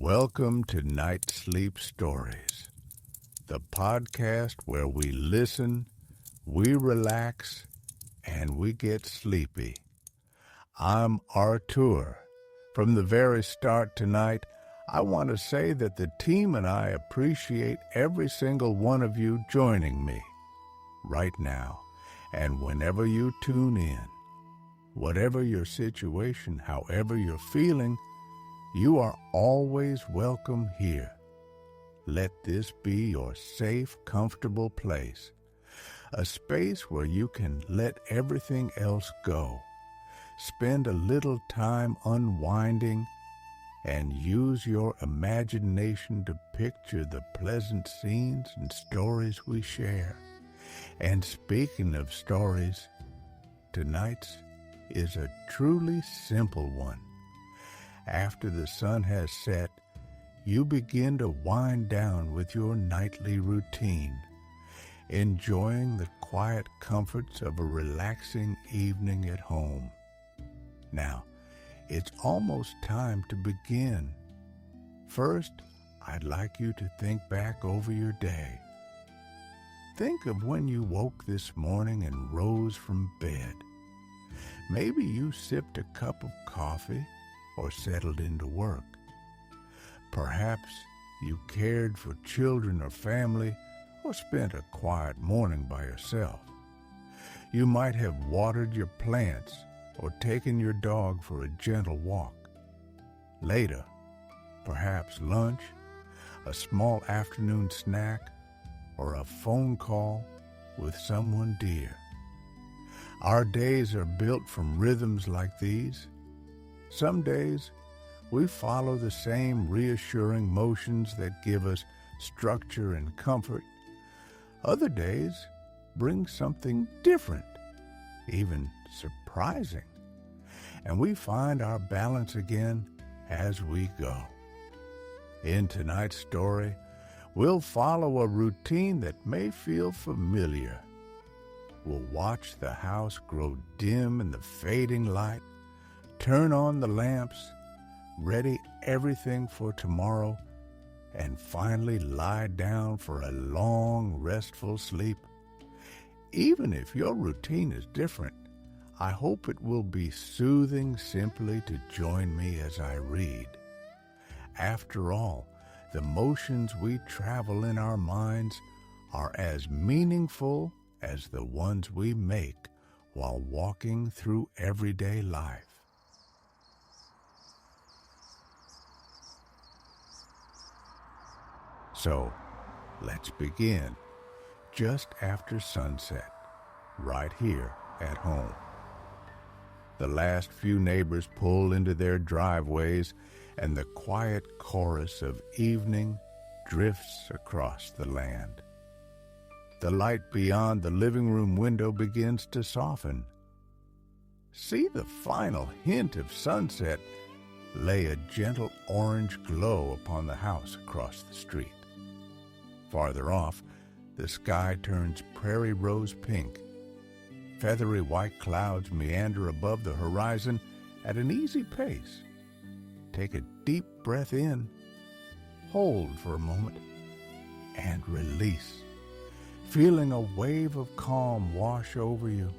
Welcome to Night Sleep Stories, the podcast where we listen, we relax, and we get sleepy. I'm Artur. From the very start tonight, I want to say that the team and I appreciate every single one of you joining me right now and whenever you tune in. Whatever your situation, however you're feeling, you are always welcome here. Let this be your safe, comfortable place, a space where you can let everything else go, spend a little time unwinding, and use your imagination to picture the pleasant scenes and stories we share. And speaking of stories, tonight's is a truly simple one. After the sun has set, you begin to wind down with your nightly routine, enjoying the quiet comforts of a relaxing evening at home. Now, it's almost time to begin. First, I'd like you to think back over your day. Think of when you woke this morning and rose from bed. Maybe you sipped a cup of coffee or settled into work. Perhaps you cared for children or family or spent a quiet morning by yourself. You might have watered your plants or taken your dog for a gentle walk. Later, perhaps lunch, a small afternoon snack, or a phone call with someone dear. Our days are built from rhythms like these. Some days, we follow the same reassuring motions that give us structure and comfort. Other days bring something different, even surprising. And we find our balance again as we go. In tonight's story, we'll follow a routine that may feel familiar. We'll watch the house grow dim in the fading light, turn on the lamps, ready everything for tomorrow, and finally lie down for a long, restful sleep. Even if your routine is different, I hope it will be soothing simply to join me as I read. After all, the motions we travel in our minds are as meaningful as the ones we make while walking through everyday life. So, let's begin just after sunset, right here at home. The last few neighbors pull into their driveways, and the quiet chorus of evening drifts across the land. The light beyond the living room window begins to soften. See the final hint of sunset lay a gentle orange glow upon the house across the street. Farther off, the sky turns prairie rose pink. Feathery white clouds meander above the horizon at an easy pace. Take a deep breath in, hold for a moment, and release, feeling a wave of calm wash over you.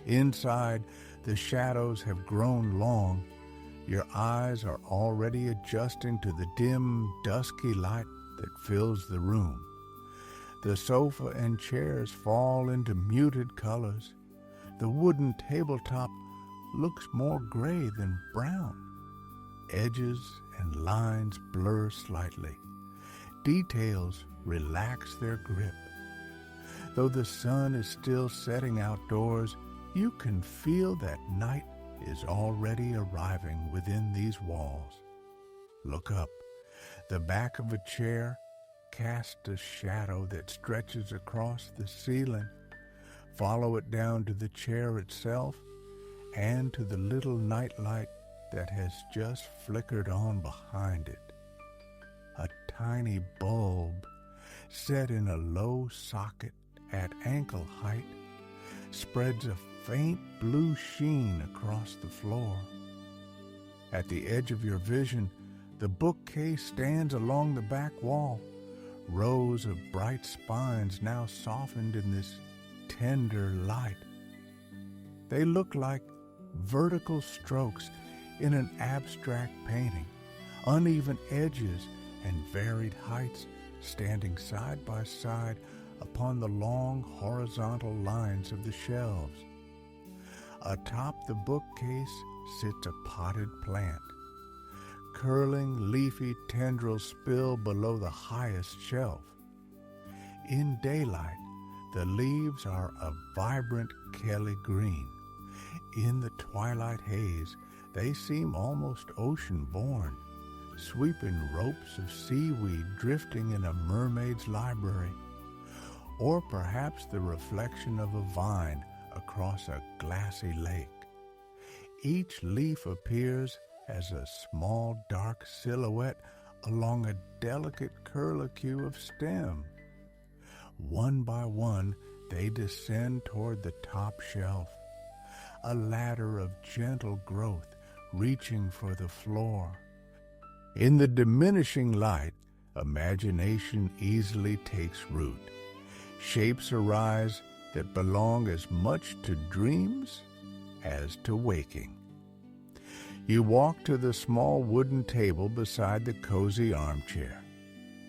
Inside, the shadows have grown long. Your eyes are already adjusting to the dim, dusky light that fills the room. The sofa and chairs fall into muted colors. The wooden tabletop looks more gray than brown. Edges and lines blur slightly. Details relax their grip. Though the sun is still setting outdoors, you can feel that night is already arriving within these walls. Look up. The back of a chair casts a shadow that stretches across the ceiling. Follow it down to the chair itself and to the little nightlight that has just flickered on behind it. A tiny bulb set in a low socket at ankle height spreads a faint blue sheen across the floor. At the edge of your vision, The bookcase stands along the back wall, rows of bright spines now softened in this tender light. They look like vertical strokes in an abstract painting, uneven edges and varied heights standing side by side upon the long horizontal lines of the shelves. Atop the bookcase sits a potted plant. Curling leafy tendrils spill below the highest shelf. In daylight, the leaves are a vibrant Kelly green. In the twilight haze, they seem almost ocean-born, sweeping ropes of seaweed drifting in a mermaid's library, or perhaps the reflection of a vine across a glassy lake. Each leaf appears as a small dark silhouette along a delicate curlicue of stem. One by one, they descend toward the top shelf, a ladder of gentle growth reaching for the floor. In the diminishing light, imagination easily takes root. Shapes arise that belong as much to dreams as to waking. You walk to the small wooden table beside the cozy armchair.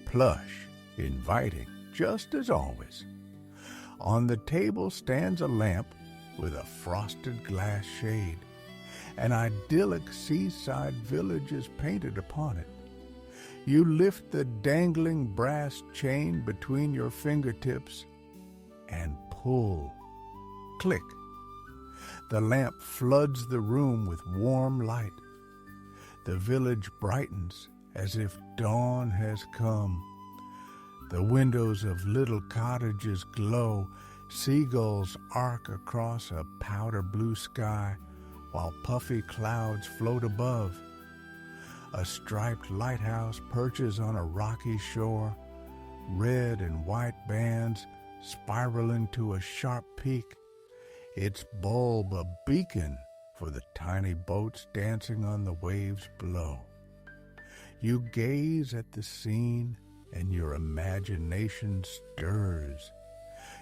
Plush, inviting, just as always. On the table stands a lamp with a frosted glass shade. An idyllic seaside village is painted upon it. You lift the dangling brass chain between your fingertips and pull. Click. The lamp floods the room with warm light. The village brightens as if dawn has come. The windows of little cottages glow. Seagulls arc across a powder blue sky while puffy clouds float above. A striped lighthouse perches on a rocky shore. Red and white bands spiral into a sharp peak, its bulb a beacon for the tiny boats dancing on the waves below. You gaze at the scene and your imagination stirs.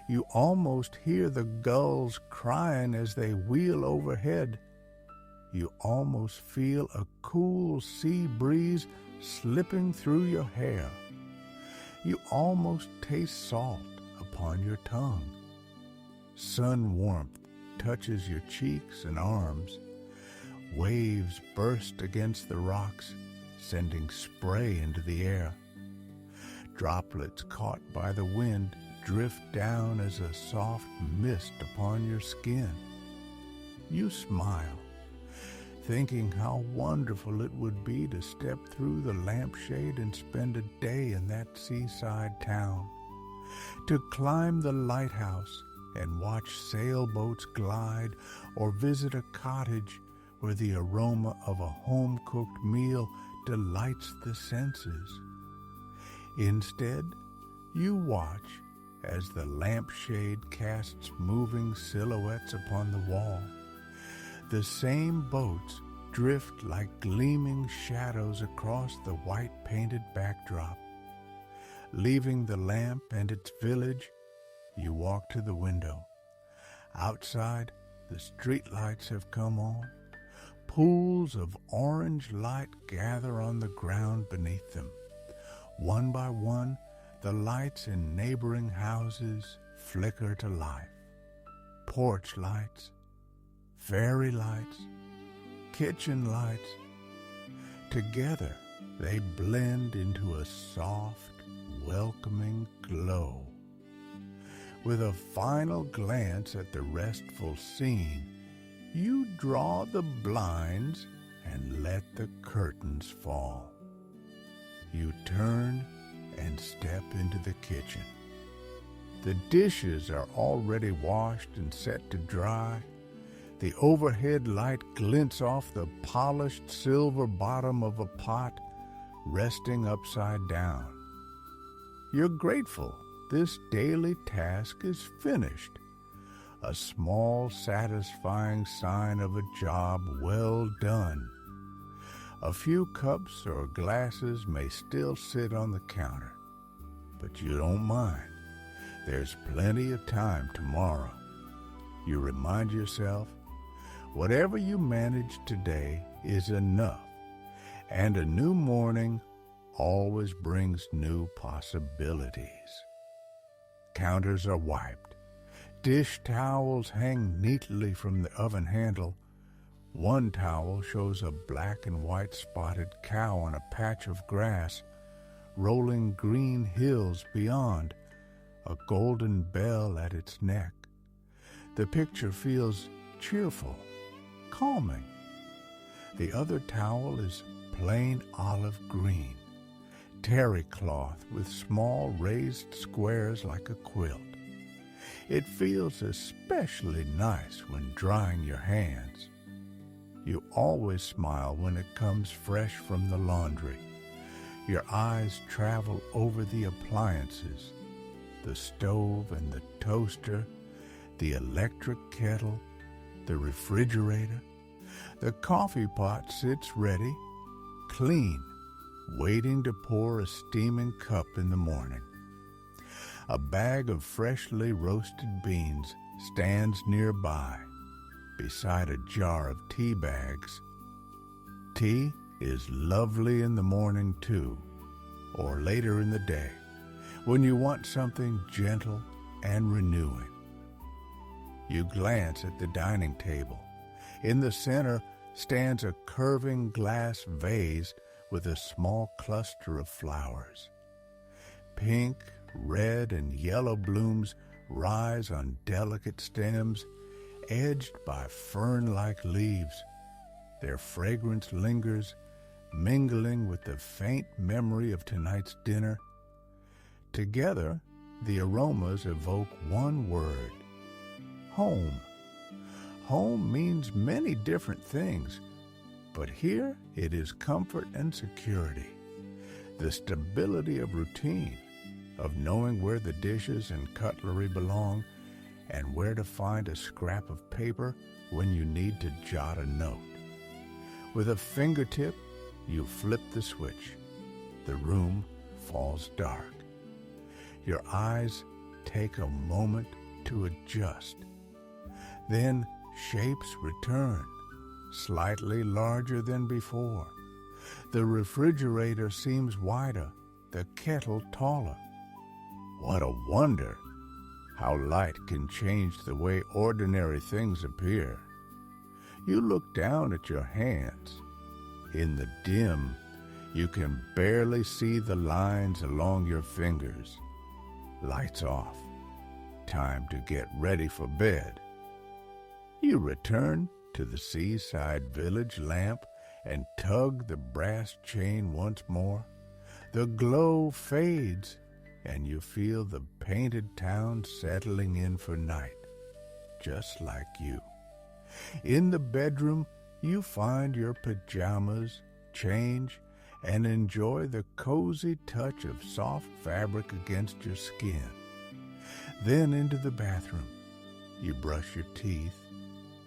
You almost hear the gulls crying as they wheel overhead. You almost feel a cool sea breeze slipping through your hair. You almost taste salt upon your tongue. Sun warmth touches your cheeks and arms. Waves burst against the rocks, sending spray into the air. Droplets caught by the wind drift down as a soft mist upon your skin. You smile, thinking how wonderful it would be to step through the lampshade and spend a day in that seaside town, to climb the lighthouse and watch sailboats glide, or visit a cottage where the aroma of a home-cooked meal delights the senses. Instead, you watch as the lampshade casts moving silhouettes upon the wall. The same boats drift like gleaming shadows across the white-painted backdrop. Leaving the lamp and its village, you walk to the window. Outside, the streetlights have come on. Pools of orange light gather on the ground beneath them. One by one, the lights in neighboring houses flicker to life. Porch lights, fairy lights, kitchen lights. Together, they blend into a soft, welcoming glow. With a final glance at the restful scene, you draw the blinds and let the curtains fall. You turn and step into the kitchen. The dishes are already washed and set to dry. The overhead light glints off the polished silver bottom of a pot resting upside down. You're grateful this daily task is finished, a small, satisfying sign of a job well done. A few cups or glasses may still sit on the counter, but you don't mind. There's plenty of time tomorrow. You remind yourself, whatever you manage today is enough, and a new morning always brings new possibilities. Counters are wiped. Dish towels hang neatly from the oven handle. One towel shows a black and white spotted cow on a patch of grass, rolling green hills beyond, a golden bell at its neck. The picture feels cheerful, calming. The other towel is plain olive green, terry cloth with small raised squares like a quilt. It feels especially nice when drying your hands. You always smile when it comes fresh from the laundry. Your eyes travel over the appliances, the stove and the toaster, the electric kettle, the refrigerator. The coffee pot sits ready, clean, waiting to pour a steaming cup in the morning. A bag of freshly roasted beans stands nearby, beside a jar of tea bags. Tea is lovely in the morning too, or later in the day, when you want something gentle and renewing. You glance at the dining table. In the center stands a curving glass vase with a small cluster of flowers. Pink, red, and yellow blooms rise on delicate stems, edged by fern-like leaves. Their fragrance lingers, mingling with the faint memory of tonight's dinner. Together, the aromas evoke one word: home. Home means many different things, but here it is comfort and security, the stability of routine, of knowing where the dishes and cutlery belong, and where to find a scrap of paper when you need to jot a note. With a fingertip, you flip the switch. The room falls dark. Your eyes take a moment to adjust. Then shapes return, slightly larger than before. The refrigerator seems wider, the kettle taller. What a wonder! How light can change the way ordinary things appear. You look down at your hands. In the dim, you can barely see the lines along your fingers. Lights off. Time to get ready for bed. You return to the seaside village lamp and tug the brass chain once more. The glow fades, and you feel the painted town settling in for night, just like you. In the bedroom, you find your pajamas, change, and enjoy the cozy touch of soft fabric against your skin. Then into the bathroom. You brush your teeth,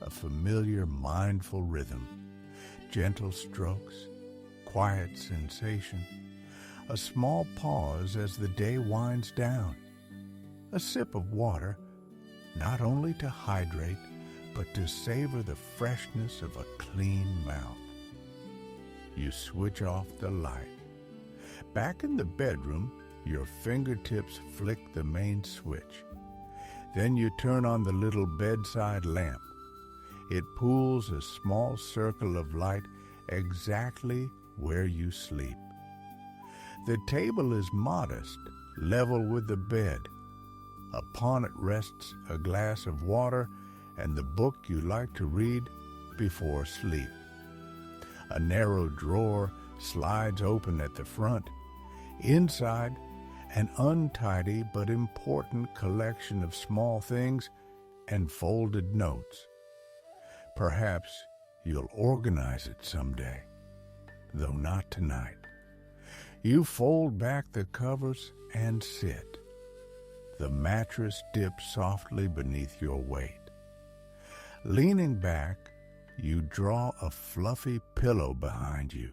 a familiar mindful rhythm, gentle strokes, quiet sensation, a small pause as the day winds down, a sip of water, not only to hydrate, but to savor the freshness of a clean mouth. You switch off the light. Back in the bedroom, your fingertips flick the main switch. Then you turn on the little bedside lamp. It pools a small circle of light exactly where you sleep. The table is modest, level with the bed. Upon it rests a glass of water and the book you like to read before sleep. A narrow drawer slides open at the front. Inside, an untidy but important collection of small things and folded notes. Perhaps you'll organize it someday, though not tonight. You fold back the covers and sit. The mattress dips softly beneath your weight. Leaning back, you draw a fluffy pillow behind you,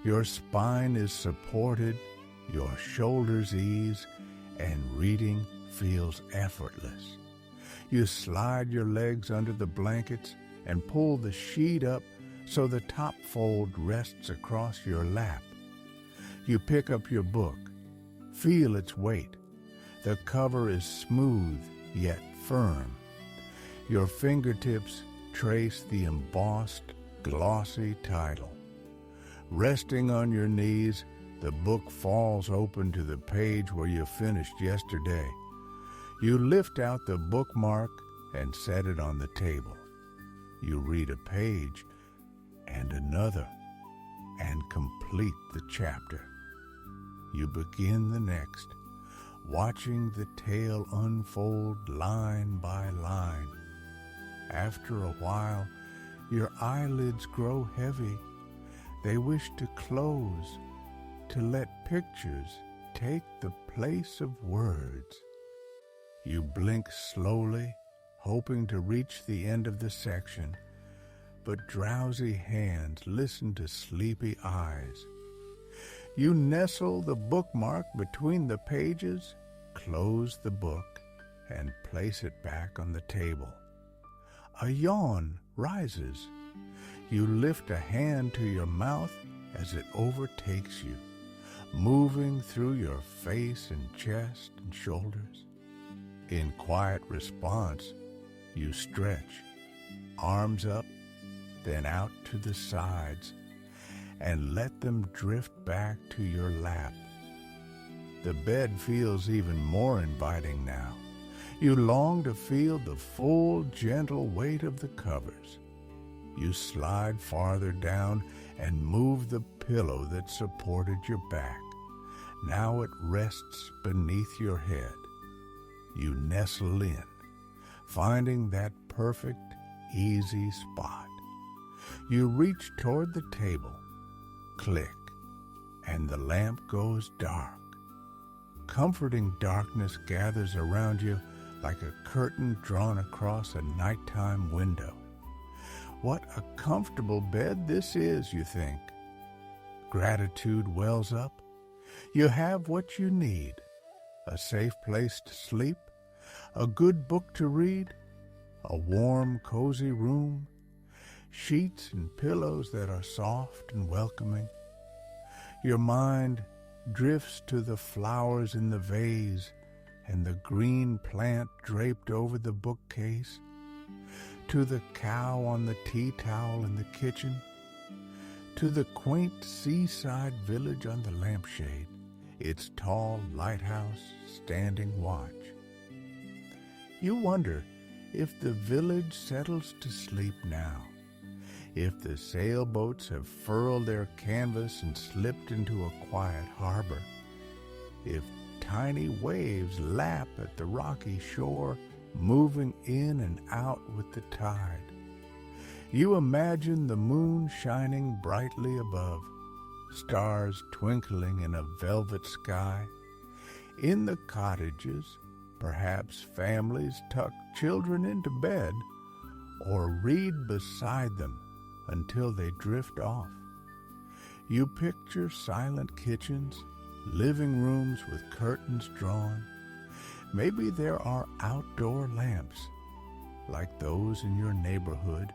Your spine is supported, your shoulders ease, and reading feels effortless. You slide your legs under the blankets and pull the sheet up so the top fold rests across your lap. You pick up your book, feel its weight. The cover is smooth yet firm. Your fingertips trace the embossed, glossy title. Resting on your knees, the book falls open to the page where you finished yesterday. You lift out the bookmark and set it on the table. You read a page and another and complete the chapter. You begin the next, watching the tale unfold line by line. After a while, your eyelids grow heavy. They wish to close, to let pictures take the place of words. You blink slowly, hoping to reach the end of the section, but drowsy hands listen to sleepy eyes. You nestle the bookmark between the pages, close the book, and place it back on the table. A yawn rises. You lift a hand to your mouth as it overtakes you, moving through your face and chest and shoulders. In quiet response, you stretch, arms up, then out to the sides, and let them drift back to your lap. The bed feels even more inviting now. You long to feel the full, gentle weight of the covers. You slide farther down and move the pillow that supported your back. Now it rests beneath your head. You nestle in, finding that perfect, easy spot. You reach toward the table, click, and the lamp goes dark. Comforting darkness gathers around you like a curtain drawn across a nighttime window. What a comfortable bed this is, you think. Gratitude wells up. You have what you need: a safe place to sleep, a good book to read, a warm, cozy room, sheets and pillows that are soft and welcoming. Your mind drifts to the flowers in the vase and the green plant draped over the bookcase, to the cow on the tea towel in the kitchen, to the quaint seaside village on the lampshade, its tall lighthouse standing watch. You wonder if the village settles to sleep now, if the sailboats have furled their canvas and slipped into a quiet harbor, if tiny waves lap at the rocky shore, moving in and out with the tide. You imagine the moon shining brightly above, stars twinkling in a velvet sky. In the cottages, perhaps families tuck children into bed or read beside them until they drift off. You picture silent kitchens, living rooms with curtains drawn. Maybe there are outdoor lamps, like those in your neighborhood,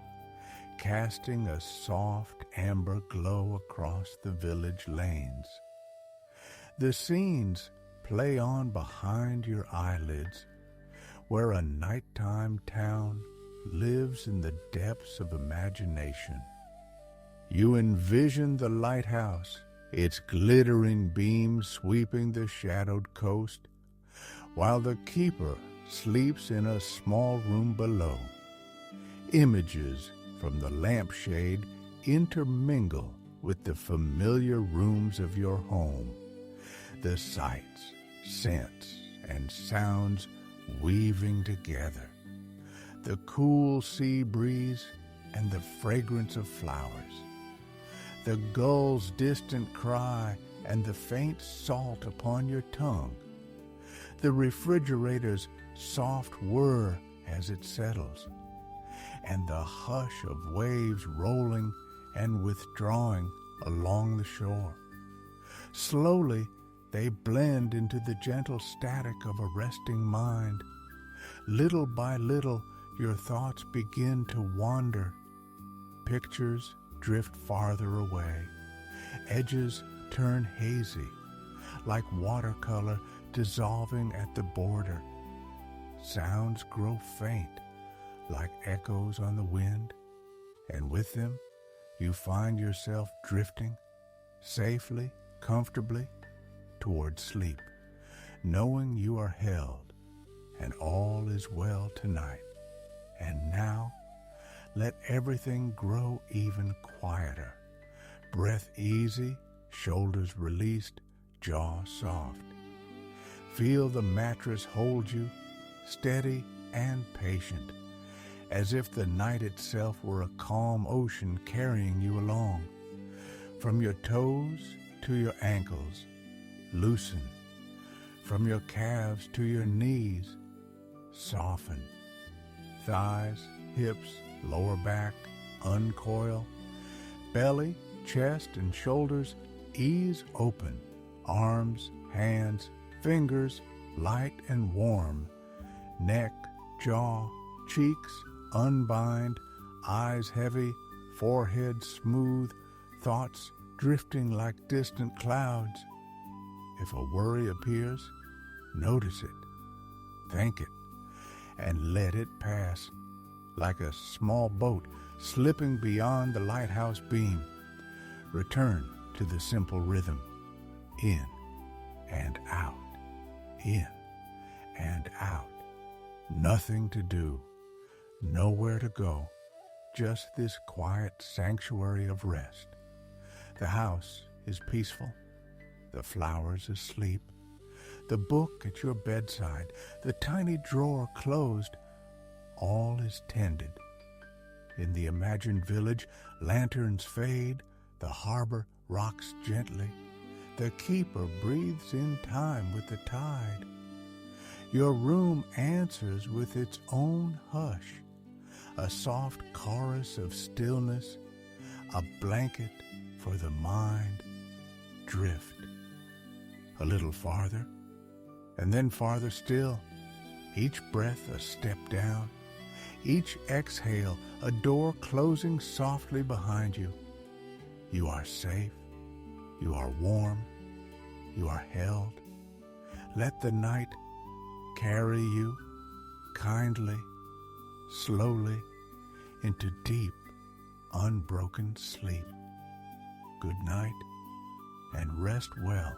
casting a soft amber glow across the village lanes. The scenes play on behind your eyelids, where a nighttime town lives in the depths of imagination. You envision the lighthouse, its glittering beams sweeping the shadowed coast, while the keeper sleeps in a small room below. Images from the lampshade intermingle with the familiar rooms of your home, the sights, scents, and sounds weaving together, the cool sea breeze and the fragrance of flowers, the gull's distant cry and the faint salt upon your tongue, the refrigerator's soft whir as it settles, and the hush of waves rolling and withdrawing along the shore. Slowly, they blend into the gentle static of a resting mind. Little by little, your thoughts begin to wander. Pictures drift farther away. Edges turn hazy, like watercolor dissolving at the border. Sounds grow faint, like echoes on the wind, and with them, you find yourself drifting safely, comfortably, toward sleep, knowing you are held and all is well tonight. And now, let everything grow even quieter. Breath easy, shoulders released, jaw soft. Feel the mattress hold you, steady and patient, as if the night itself were a calm ocean carrying you along. From your toes to your ankles, loosen. From your calves to your knees, soften. Thighs, hips, lower back, uncoil. Belly, chest, and shoulders ease open. Arms, hands, fingers, light and warm. Neck, jaw, cheeks, unbind. Eyes heavy, forehead smooth. Thoughts drifting like distant clouds. If a worry appears, notice it, thank it, and let it pass, like a small boat slipping beyond the lighthouse beam. Return to the simple rhythm, in and out, in and out. Nothing to do, nowhere to go, just this quiet sanctuary of rest. The house is peaceful, the flowers asleep, the book at your bedside, the tiny drawer closed. All is tended. In the imagined village, lanterns fade, the harbor rocks gently, the keeper breathes in time with the tide. Your room answers with its own hush, a soft chorus of stillness, a blanket for the mind. Drift a little farther, and then farther still, each breath a step down, each exhale a door closing softly behind you. You are safe, you are warm, you are held. Let the night carry you kindly, slowly, into deep, unbroken sleep. Good night, and rest well.